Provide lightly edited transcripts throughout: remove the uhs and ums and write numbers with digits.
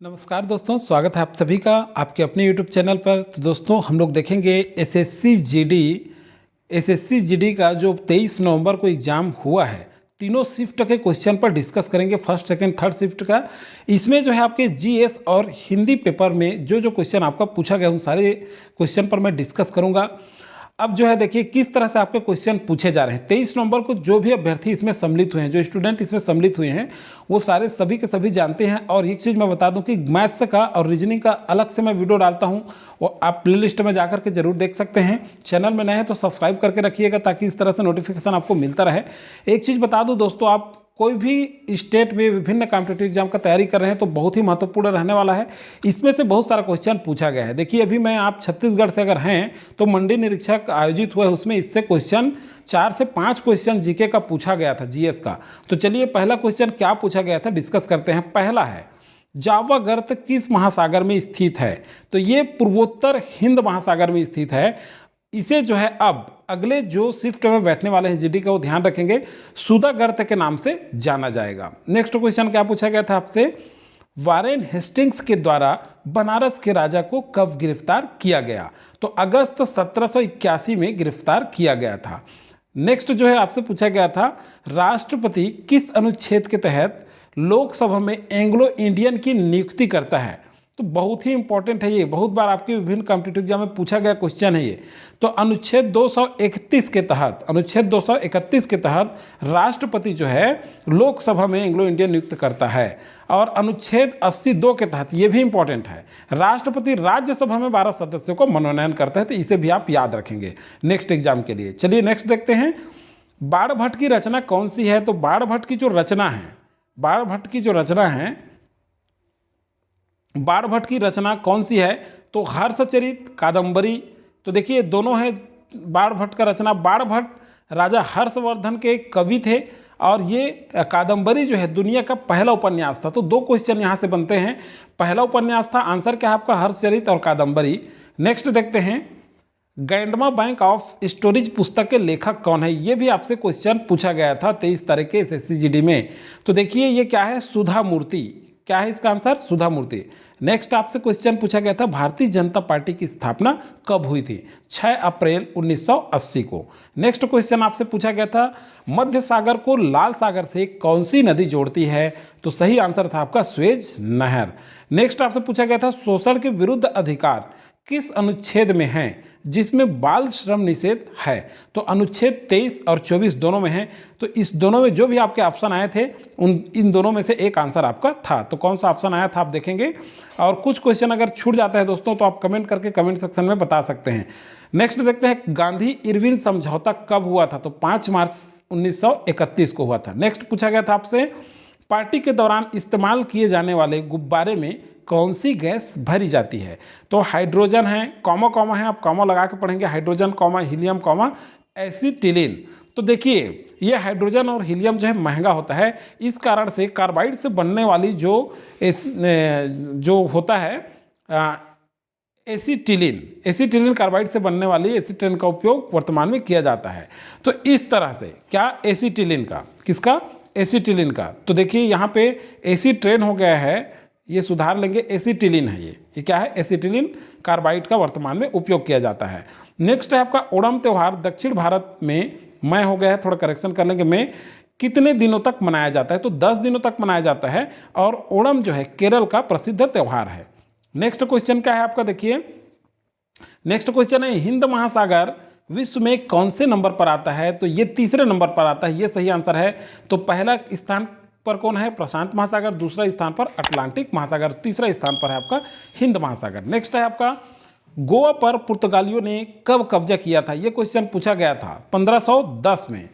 नमस्कार दोस्तों, स्वागत है आप सभी का आपके अपने YouTube चैनल पर। तो दोस्तों हम लोग देखेंगे एसएससी जीडी का जो 23 नवंबर को एग्ज़ाम हुआ है, तीनों शिफ्ट के क्वेश्चन पर डिस्कस करेंगे। फर्स्ट सेकंड थर्ड शिफ्ट का इसमें जो है आपके जीएस और हिंदी पेपर में जो जो क्वेश्चन आपका पूछा गया उन सारे क्वेश्चन पर मैं डिस्कस करूँगा। अब जो है देखिए किस तरह से आपके क्वेश्चन पूछे जा रहे हैं। 23 नवंबर को जो भी अभ्यर्थी इसमें सम्मिलित हुए हैं, जो स्टूडेंट इसमें सम्मिलित हुए हैं, वो सारे सभी के सभी जानते हैं। और एक चीज़ मैं बता दूं कि मैथ्स का और रीजनिंग का अलग से मैं वीडियो डालता हूं, वो आप प्लेलिस्ट में जाकर के जरूर देख सकते हैं। चैनल में नए हैं तो सब्सक्राइब करके रखिएगा ताकि इस तरह से नोटिफिकेशन आपको मिलता रहे। एक चीज़ बता दूँ दोस्तों, आप कोई भी स्टेट में विभिन्न कॉम्पिटिटिव एग्जाम का तैयारी कर रहे हैं तो बहुत ही महत्वपूर्ण रहने वाला है। इसमें से बहुत सारा क्वेश्चन पूछा गया है। देखिए अभी मैं आप छत्तीसगढ़ से अगर हैं तो मंडी निरीक्षक आयोजित हुआ है, उसमें इससे क्वेश्चन 4 से 5 क्वेश्चन जीके का पूछा गया था, जीएस का। तो चलिए पहला क्वेश्चन क्या पूछा गया था डिस्कस करते हैं। पहला है जावा गर्त किस महासागर में स्थित है? तो ये पूर्वोत्तर हिंद महासागर में स्थित है। इसे जो है अब अगले जो शिफ्ट में बैठने वाले हैं जीडी का वो ध्यान रखेंगे, सुधा गर्त के नाम से जाना जाएगा। नेक्स्ट क्वेश्चन क्या पूछा गया था आपसे? वारेन हेस्टिंग्स के द्वारा बनारस के राजा को कब गिरफ्तार किया गया? तो अगस्त 1781 में गिरफ्तार किया गया था। नेक्स्ट जो है आपसे पूछा गया था, राष्ट्रपति किस अनुच्छेद के तहत लोकसभा में एंग्लो इंडियन की नियुक्ति करता है? तो बहुत ही इंपॉर्टेंट है ये, बहुत बार आपके विभिन्न कॉम्पिटिटिव एग्जाम में पूछा गया क्वेश्चन है ये। तो अनुच्छेद 231 के तहत राष्ट्रपति जो है लोकसभा में एंग्लो इंडियन नियुक्त करता है। और अनुच्छेद 82 के तहत, ये भी इंपॉर्टेंट है, राष्ट्रपति राज्यसभा में 12 सदस्यों को मनोनयन करता है। तो इसे भी आप याद रखेंगे नेक्स्ट एग्जाम के लिए। चलिए नेक्स्ट देखते हैं, बाणभट्ट की रचना कौन सी है? तो बाणभट्ट की जो रचना कौन सी है? तो हर्षचरित, कादंबरी। तो देखिए दोनों है बाणभट्ट का रचना। बाणभट्ट राजा हर्षवर्धन के कवि थे और ये कादंबरी जो है दुनिया का पहला उपन्यास था। तो 2 क्वेश्चन यहाँ से बनते हैं। पहला उपन्यास था, आंसर क्या है आपका? हर्षचरित और कादंबरी। नेक्स्ट देखते हैं, गैंडमा बैंक ऑफ स्टोरेज पुस्तक के लेखक कौन है? ये भी आपसे क्वेश्चन पूछा गया था 23 तारीख के एसएससी जीडी में। तो देखिए ये क्या है? सुधा मूर्ति। क्या है इसका आंसर? सुधा मूर्ति। नेक्स्ट आपसे क्वेश्चन पूछा गया था, भारतीय जनता पार्टी की स्थापना कब हुई थी? 6 अप्रैल 1980 को। नेक्स्ट क्वेश्चन आपसे पूछा गया था, मध्य सागर को लाल सागर से कौन सी नदी जोड़ती है? तो सही आंसर था आपका स्वेज नहर। नेक्स्ट आपसे पूछा गया था, शोषण के विरुद्ध अधिकार किस अनुच्छेद में है जिसमें बाल श्रम निषेध है? तो अनुच्छेद 23 और 24 दोनों में है। तो इस दोनों में जो भी आपके ऑप्शन आए थे इन दोनों में से एक आंसर आपका था। तो कौन सा ऑप्शन आया था आप देखेंगे। और कुछ क्वेश्चन अगर छूट जाता है दोस्तों तो आप कमेंट करके कमेंट सेक्शन में बता सकते हैं। नेक्स्ट देखते हैं, गांधी इरविन समझौता कब हुआ था? तो 5 मार्च 1931 को हुआ था। नेक्स्ट पूछा गया था आपसे, पार्टी के दौरान इस्तेमाल किए जाने वाले गुब्बारे में कौन सी गैस भरी जाती है? तो हाइड्रोजन है, कॉमा है, आप कॉमा लगा के पढ़ेंगे, हाइड्रोजन हीलियम एसिटिलीन। तो देखिए ये हाइड्रोजन और हीलियम जो है महंगा होता है, इस कारण से कार्बाइड से बनने वाली जो होता है एसिटिलीन कार्बाइड से बनने वाली एसिटिलीन का उपयोग वर्तमान में किया जाता है। तो इस तरह से क्या एसिटिलीन का, किसका? एसिटिलीन का। तो देखिए यहाँ पे एसिट्रेन हो गया है, ये सुधार लेंगे, एसिटिलीन है ये क्या है? एसिटिलीन कार्बाइड का वर्तमान में उपयोग किया जाता है। नेक्स्ट है आपका ओणम त्यौहार दक्षिण भारत में, मैं हो गया है, थोड़ा करेक्शन कर लेंगे, में कितने दिनों तक मनाया जाता है? तो 10 दिनों तक मनाया जाता है। और ओणम जो है केरल का प्रसिद्ध त्यौहार है। नेक्स्ट क्वेश्चन क्या है आपका? देखिए नेक्स्ट क्वेश्चन है, हिंद महासागर विश्व में कौन से नंबर पर आता है? तो ये 3रे नंबर पर आता है, ये सही आंसर है। तो पहला स्थान पर कौन है? प्रशांत महासागर। दूसरा स्थान पर अटलांटिक महासागर। तीसरा स्थान पर है आपका हिंद महासागर। नेक्स्ट है आपका, गोवा पर पुर्तगालियों ने कब कब्जा किया था? ये क्वेश्चन पूछा गया था 1510 में।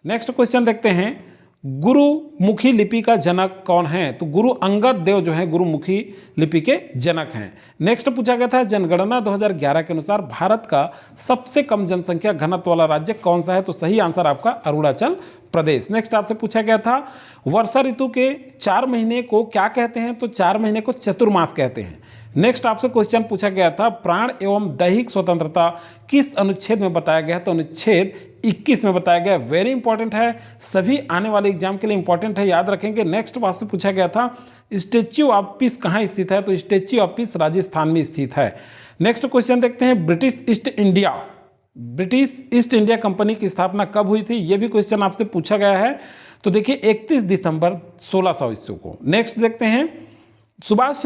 नेक्स्ट क्वेश्चन देखते हैं, गुरुमुखी लिपि का जनक कौन है? तो गुरु अंगद देव जो है गुरुमुखी लिपि के जनक हैं। नेक्स्ट पूछा गया था, जनगणना 2011 के अनुसार भारत का सबसे कम जनसंख्या घनत्व वाला राज्य कौन सा है? तो सही आंसर आपका अरुणाचल प्रदेश। नेक्स्ट आपसे पूछा गया था, वर्षा ऋतु के 4 महीने को क्या कहते हैं? तो 4 महीने को चतुर्मास कहते हैं। नेक्स्ट आपसे क्वेश्चन पूछा गया था प्राण एवं दैहिक स्वतंत्रता किस अनुच्छेद में बताया गया है, तो अनुच्छेद 21 में बताया गया। वेरी इंपॉर्टेंट है, सभी आने वाले एग्जाम के लिए इंपॉर्टेंट है, याद रखेंगे। नेक्स्ट आपसे पूछा गया था स्टेच्यू ऑफ पीस कहाँ स्थित है, तो स्टेच्यू ऑफ पीस राजस्थान में स्थित है। नेक्स्ट क्वेश्चन देखते हैं ब्रिटिश ईस्ट इंडिया कंपनी की स्थापना कब हुई थी, यह भी क्वेश्चन आपसे पूछा गया है। तो देखिए 31 दिसंबर 1600 ईस्वी को। नेक्स्ट देखते हैं सुभाष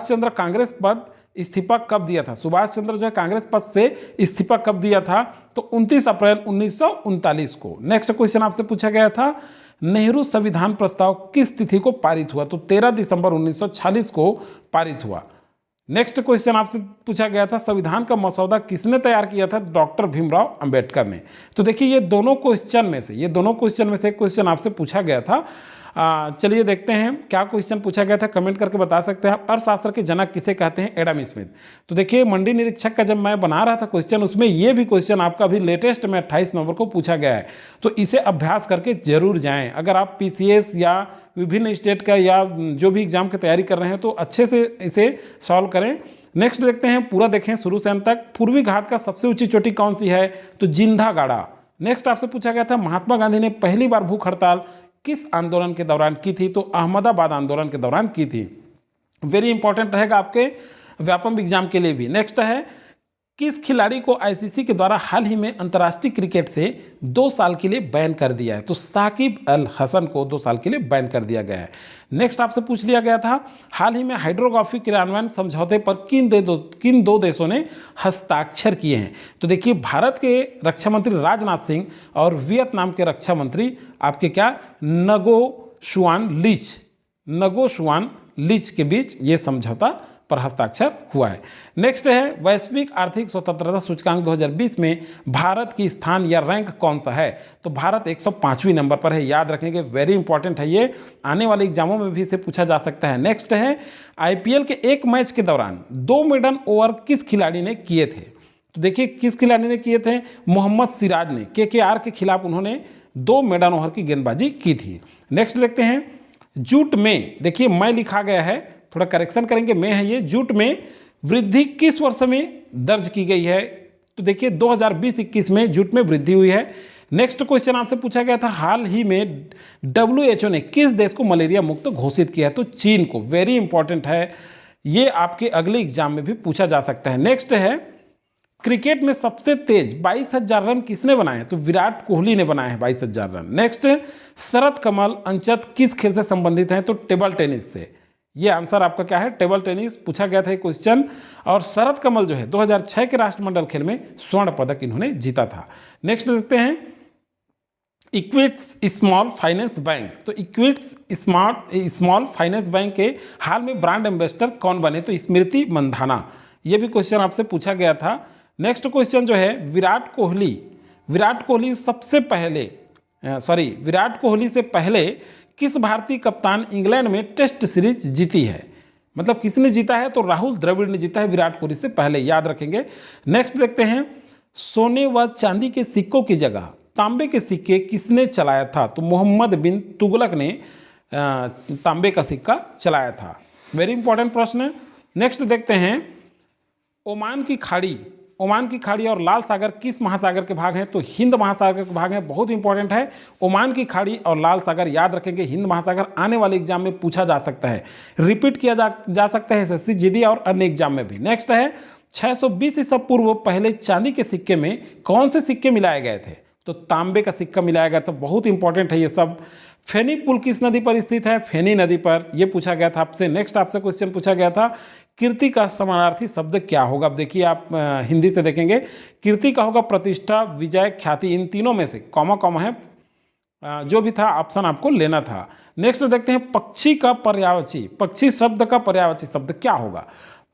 चंद्र कांग्रेस पद इस्तीफा कब दिया था, सुभाष चंद्र जो है कांग्रेस पद से इस्तीफा कब दिया था, तो 29 अप्रैल 1939 को। नेक्स्ट क्वेश्चन आपसे पूछा गया था नेहरू संविधान प्रस्ताव किस तिथि को पारित हुआ, तो 13 दिसंबर 1946 को पारित हुआ। नेक्स्ट क्वेश्चन आपसे पूछा गया था संविधान का मसौदा किसने तैयार किया था, डॉक्टर भीमराव अंबेडकर ने। तो देखिए ये दोनों क्वेश्चन में से एक क्वेश्चन आपसे पूछा गया था। चलिए देखते हैं क्या क्वेश्चन पूछा गया था, कमेंट करके बता सकते हैं। अर्थशास्त्र के जनक किसे कहते हैं, एडम स्मिथ। तो देखिए मंडी निरीक्षक का जब मैं बना रहा था क्वेश्चन, उसमें ये भी क्वेश्चन आपका भी लेटेस्ट में 28 नवंबर को पूछा गया है, तो इसे अभ्यास करके जरूर जाएं। अगर आप पीसीएस या विभिन्न स्टेट का या जो भी एग्जाम की तैयारी कर रहे हैं तो अच्छे से इसे सॉल्व करें। नेक्स्ट देखते हैं, पूरा देखें शुरू से अंत तक। पूर्वी घाट का सबसे ऊंची चोटी कौन सी है, तो जिंदा गाड़ा। नेक्स्ट आपसे पूछा गया था महात्मा गांधी ने पहली बार भूख हड़ताल किस आंदोलन के दौरान की थी, तो अहमदाबाद आंदोलन के दौरान की थी। वेरी इंपॉर्टेंट रहेगा आपके व्यापम एग्जाम के लिए भी। नेक्स्ट है किस खिलाड़ी को आईसीसी के द्वारा हाल ही में अंतर्राष्ट्रीय क्रिकेट से 2 साल के लिए बैन कर दिया है, तो साकिब अल हसन को 2 साल के लिए बैन कर दिया गया है। नेक्स्ट आपसे पूछ लिया गया था हाल ही में हाइड्रोग्राफी क्रियान्वयन समझौते पर किन दो देशों ने हस्ताक्षर किए हैं, तो देखिए भारत के रक्षा मंत्री राजनाथ सिंह और वियतनाम के रक्षा मंत्री आपके क्या नगो शुआन लीच के बीच ये समझौता पर हस्ताक्षर हुआ है। नेक्स्ट है वैश्विक आर्थिक स्वतंत्रता सूचकांक 2020 में भारत की स्थान या रैंक कौन सा है, तो भारत 105वें नंबर पर है, याद रखेंगे। वेरी इंपॉर्टेंट है ये, आने वाले एग्जामों में भी इसे पूछा जा सकता है। नेक्स्ट है आईपीएल के एक मैच के दौरान 2 मेडन ओवर किस खिलाड़ी ने किए थे, तो देखिए किस खिलाड़ी ने किए थे, मोहम्मद सिराज ने केकेआर के खिलाफ उन्होंने 2 मेडन ओवर की गेंदबाजी की थी। नेक्स्ट देखते हैं जूट में, देखिए मैं लिखा गया है, थोड़ा करेक्शन करेंगे, में है ये, जूट में वृद्धि किस वर्ष में दर्ज की गई है, तो देखिए 2020-21 में जूट में वृद्धि हुई है। नेक्स्ट क्वेश्चन आपसे पूछा गया था हाल ही में WHO ने किस देश को मलेरिया मुक्त घोषित किया है, तो चीन को। वेरी इंपॉर्टेंट है, ये आपके अगले एग्जाम में भी पूछा जा सकता है। नेक्स्ट है क्रिकेट में सबसे तेज 22,000 रन किसने बनाए हैं, तो विराट कोहली ने बनाए हैं 22,000 रन। नेक्स्ट शरद कमल अंचत किस खेल से संबंधित हैं, तो टेबल टेनिस से। ये आंसर आपका क्या है, टेबल टेनिस पूछा गया था ये क्वेश्चन। और शरद कमल जो है 2006 के राष्ट्रमंडल खेल में स्वर्ण पदक इन्होंने जीता था। नेक्स्ट देखते हैं इक्विट्स स्मॉल फाइनेंस बैंक, तो इक्विट्स स्मॉल फाइनेंस बैंक के हाल में ब्रांड एम्बेसडर कौन बने, तो स्मृति मंधाना। ये भी क्वेश्चन आपसे पूछा गया था। नेक्स्ट क्वेश्चन जो है विराट कोहली से पहले किस भारतीय कप्तान इंग्लैंड में टेस्ट सीरीज जीती है, मतलब किसने जीता है, तो राहुल द्रविड़ ने जीता है विराट कोहली से पहले, याद रखेंगे। नेक्स्ट देखते हैं सोने व चांदी के सिक्कों की जगह तांबे के सिक्के किसने चलाया था, तो मोहम्मद बिन तुगलक ने तांबे का सिक्का चलाया था। वेरी इंपॉर्टेंट प्रश्न है। नेक्स्ट देखते हैं ओमान की खाड़ी और लाल सागर किस महासागर के भाग हैं, तो हिंद महासागर के भाग हैं। बहुत इंपॉर्टेंट है, ओमान की खाड़ी और लाल सागर, याद रखेंगे। हिंद महासागर आने वाले एग्जाम में पूछा जा सकता है, रिपीट किया जा सकता है एसएससी जीडी और अन्य एग्जाम में भी। नेक्स्ट है 620 ईसा पूर्व पहले चांदी के सिक्के में कौन से सिक्के मिलाए गए थे, तो तांबे का सिक्का मिलाया गया था। बहुत इंपॉर्टेंट है ये सब। फेनी पुल किस नदी पर स्थित है, फेनी नदी पर, यह पूछा गया था आपसे। नेक्स्ट आपसे क्वेश्चन पूछा गया था कीर्ति का समानार्थी शब्द क्या होगा। अब देखिए आप हिंदी से देखेंगे, कीर्ति का होगा प्रतिष्ठा, विजय, ख्याति। इन तीनों में से कॉमा कॉमा है, जो भी था ऑप्शन आपको लेना था। नेक्स्ट देखते हैं पक्षी शब्द का पर्यायवाची शब्द क्या होगा।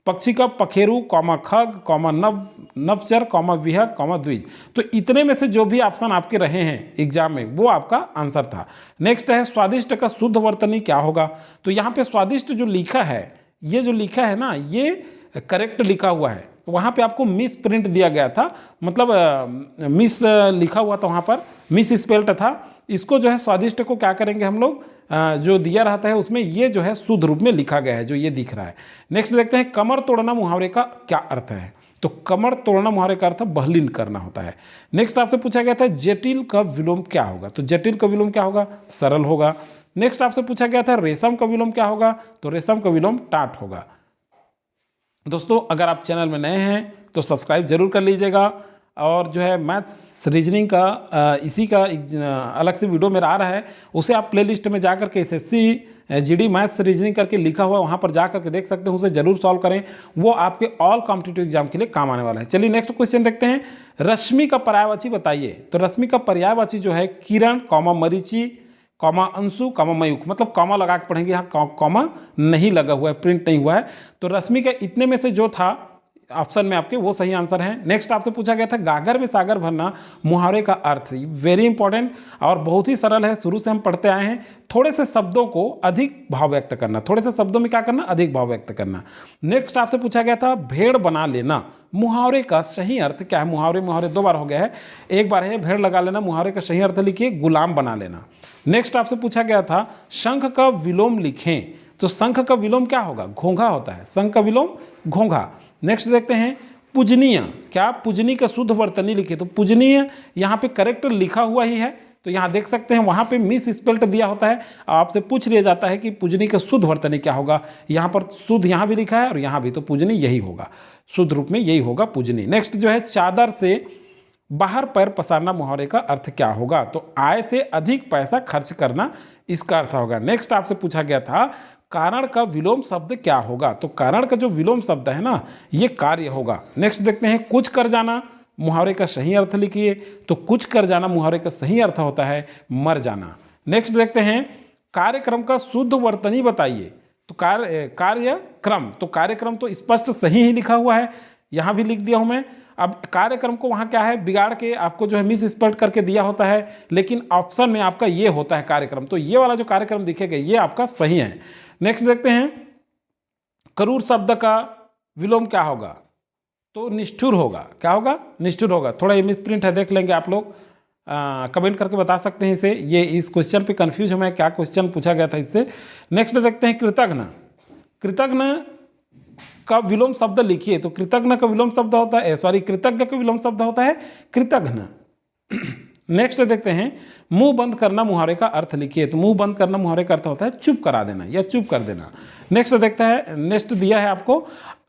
पक्षी का पखेरु, कॉमा खग, कॉमा नवचर, कॉमा विहग, कॉमा द्विज। तो इतने में से जो भी ऑप्शन आपके रहे हैं एग्जाम में वो आपका आंसर था। नेक्स्ट है स्वादिष्ट का शुद्ध वर्तनी क्या होगा, तो यहाँ पे स्वादिष्ट जो लिखा है, ये जो लिखा है ना, ये करेक्ट लिखा हुआ है। वहाँ पे आपको मिस प्रिंट दिया गया था, मतलब मिस लिखा हुआ था, वहाँ पर मिस स्पेल्ड था, इसको जो है स्वादिष्ट को क्या करेंगे हम लोग, जो दिया रहता है उसमें ये जो है शुद्ध रूप में लिखा गया है, जो ये दिख रहा है। नेक्स्ट देखते हैं कमर तोड़ना मुहावरे का क्या अर्थ है। तो कमर तोड़ना मुहावरे का अर्थ बहलीन करना होता है। नेक्स्ट आपसे पूछा गया था जटिल का विलोम क्या होगा। तो जटिल का विलोम क्या होगा, सरल होगा। नेक्स्ट आपसे पूछा गया था रेशम का विलोम क्या होगा। तो रेशम का विलोम टाट होगा। दोस्तों अगर आप चैनल में नए हैं तो सब्सक्राइब जरूर कर लीजिएगा, और जो है मैथ्स रीजनिंग का इसी का अलग से वीडियो मेरा आ रहा है, उसे आप प्लेलिस्ट में जा करके SSC GD मैथ्स रीजनिंग करके लिखा हुआ है, वहाँ पर जा करके देख सकते हैं, उसे जरूर सॉल्व करें, वो आपके ऑल कॉम्पिटिटिव एग्जाम के लिए काम आने वाला है। चलिए नेक्स्ट क्वेश्चन देखते हैं, रश्मि का पर्यायवाची बताइए। तो रश्मि का पर्यायवाची जो है किरण, मरीचि, अंशु, मयूख, मतलब कॉमा लगा के पढ़ेंगे, यहाँ कॉमा नहीं लगा हुआ है, प्रिंट नहीं हुआ है। तो रश्मि के इतने में से जो था ऑप्शन में आपके वो सही आंसर है। नेक्स्ट आपसे पूछा गया था गागर में सागर भरना मुहावरे का अर्थ, वेरी इंपॉर्टेंट और बहुत ही सरल है, शुरू से हम पढ़ते आए हैं। थोड़े से शब्दों को अधिक भाव व्यक्त करना, थोड़े से शब्दों में क्या करना, अधिक भाव व्यक्त करना। नेक्स्ट आपसे पूछा गया था भेड़ बना लेना मुहावरे का सही अर्थ क्या है। मुहावरे दो बार हो गया है, एक बार है भेड़ लगा लेना, मुहावरे का सही अर्थ लिखिए गुलाम बना लेना। नेक्स्ट आपसे पूछा गया था शंख का विलोम लिखें। तो शंख का विलोम क्या होगा, घोंघा होता है, शंख का विलोम घोंघा। नेक्स्ट देखते हैं पूजनीय, क्या पूजनी का शुद्ध वर्तनी लिखे। तो पूजनीय यहाँ पे करेक्ट लिखा हुआ ही है, तो यहाँ देख सकते हैं वहाँ पे मिस स्पेल्ट दिया होता है, आपसे पूछ लिया जाता है कि पूजनी का शुद्ध वर्तनी क्या होगा। यहाँ पर शुद्ध यहाँ भी लिखा है और यहाँ भी, तो पूजनी यही होगा, शुद्ध रूप में यही होगा पूजनी। नेक्स्ट जो है चादर से बाहर पैर पसारना मुहावरे का अर्थ क्या होगा। तो आय से अधिक पैसा खर्च करना इसका अर्थ होगा। नेक्स्ट आपसे पूछा गया था कारण का विलोम शब्द क्या होगा। तो कारण का जो विलोम शब्द है ना, ये कार्य होगा। नेक्स्ट देखते हैं कुछ कर जाना मुहावरे का सही अर्थ लिखिए। तो कुछ कर जाना मुहावरे का सही अर्थ होता है मर जाना। नेक्स्ट देखते हैं कार्यक्रम का शुद्ध वर्तनी बताइए। तो कार्यक्रम, तो कार्यक्रम तो स्पष्ट सही ही लिखा हुआ है, यहाँ भी लिख दिया हूँ मैं। अब कार्यक्रम को वहाँ क्या है बिगाड़ के आपको जो है मिस स्पेल्ट करके दिया होता है, लेकिन ऑप्शन में आपका ये होता है कार्यक्रम, तो ये वाला जो कार्यक्रम दिखेगा ये आपका सही है। नेक्स्ट देखते हैं क्रूर शब्द का विलोम क्या होगा। तो निष्ठुर होगा, क्या होगा, निष्ठुर होगा। थोड़ा ये मिस प्रिंट है, देख लेंगे आप लोग, कमेंट करके बता सकते हैं इसे, ये इस क्वेश्चन पे कंफ्यूज हूँ मैं, क्या क्वेश्चन पूछा गया था इससे। नेक्स्ट देखते हैं कृतघ्न, कृतघ्न का विलोम शब्द लिखिए। तो कृतघ्न का विलोम शब्द होता है, कृतज्ञ का विलोम शब्द होता है कृतघ्न। नेक्स्ट देखते हैं मुंह बंद करना मुहावरे का अर्थ लिखिए। तो मुंह बंद करना मुहावरे का अर्थ होता है चुप करा देना या चुप कर देना। नेक्स्ट देखता है, नेक्स्ट दिया है आपको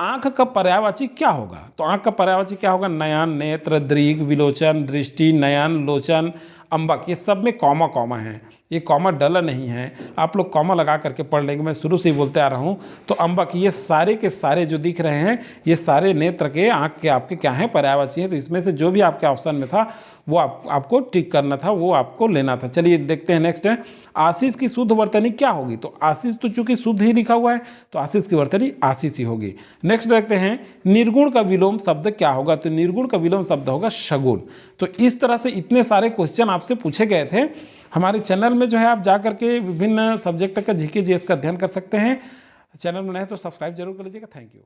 आंख का पर्यायवाची क्या होगा। तो आंख का पर्यायवाची क्या होगा, नयन, नेत्र, दृग, विलोचन, दृष्टि, नयन, लोचन, अंबक, ये सब में कॉमा है, ये कॉमा डला नहीं है, आप लोग कॉमा लगा करके पढ़ लेंगे, मैं शुरू से ही बोलते आ रहा हूँ। तो अंबक, ये सारे के सारे जो दिख रहे हैं ये सारे नेत्र के आँख के आपके क्या हैं, पर्यायवाची हैं। तो इसमें से जो भी आपके ऑप्शन में था वो आपको टिक करना था, वो आपको लेना था। चलिए देखते हैं नेक्स्ट है आशीष की शुद्ध वर्तनी क्या होगी। तो आशीष तो चूंकि शुद्ध ही लिखा हुआ है तो आशीष की वर्तनी आशीष ही होगी। नेक्स्ट देखते हैं निर्गुण का विलोम शब्द क्या होगा। तो निर्गुण का विलोम शब्द होगा शगुन। तो इस तरह से इतने सारे क्वेश्चन आपसे पूछे गए थे। हमारे चैनल में जो है आप जा करके विभिन्न सब्जेक्ट का GK GS का अध्ययन कर सकते हैं। चैनल में नए तो सब्सक्राइब जरूर कर लीजिएगा। Thank you.